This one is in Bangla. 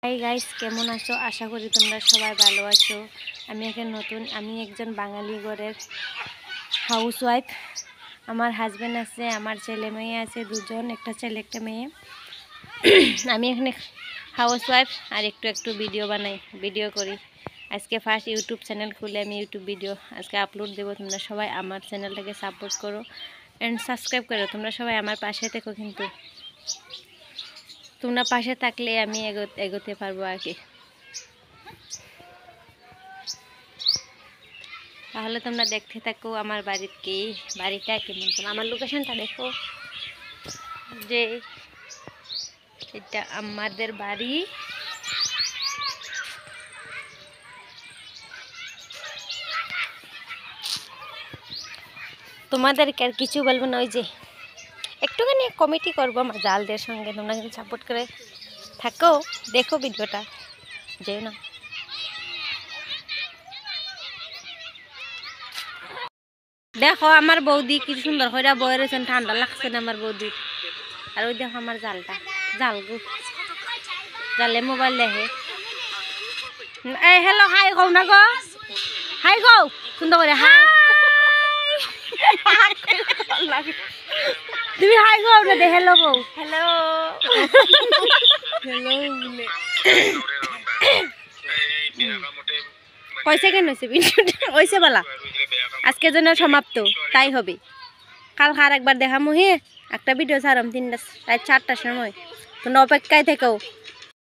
হাই গাইস, কেমন আছো? আশা করি তোমরা সবাই ভালো আছো। আমি একজন বাঙালি ঘরের হাউসওয়াইফ। আমার হাজব্যান্ড আছে, আমার ছেলে মেয়ে আছে দুজন, একটা ছেলে একটা মেয়ে। আমি এখানে হাউসওয়াইফ আর একটু ভিডিও করি। আজকে ফার্স্ট ইউটিউব চ্যানেল খুলে আমি ইউটিউব ভিডিও আজকে আপলোড দেবো। তোমরা সবাই আমার চ্যানেলটাকে সাপোর্ট করো অ্যান্ড সাবস্ক্রাইব করো। তোমরা সবাই আমার পাশে থেকো, কিন্তু তোমরা পাশে থাকলে আমি এগোতে পারবো আর কি। তাহলে তোমরা দেখতে থাকো আমার বাড়িটা কেমন। আমার লোকেশনটা দেখো, যে এটা আমাদের বাড়ি। তোমাদেরকে আর কিছু বলবো না, ওই যে একটুখানি কমিটি করবো আমার জালদের সঙ্গে। তোমরা কিন্তু সাপোর্ট করে থাকো, দেখো ভিডিওটা, যেও না। দেখো আমার বৌদি কি সুন্দর করে বয়ে রয়েছেন, ঠান্ডা লাগছে না আমার বৌদির। আর ওই দেখো আমার জালে মোবাইল দেখে। এই হ্যালো, হাই কও না গো, হাই কও সুন্দর করে, হাই। তুমি হাই কও না, দে হ্যালো কও, হ্যালো হ্যালো বলে। কয় সেকেন্ড হয়েছে ভিডিওটা? হয়েছে বলা, আজকের জন্য সমাপ্ত, তাই হবে। কালকে আর একবার দেখামো, হে একটা ভিডিও ছাড়াম 3টা 4টার সময়। তোমরা অপেক্ষায় থেকেও।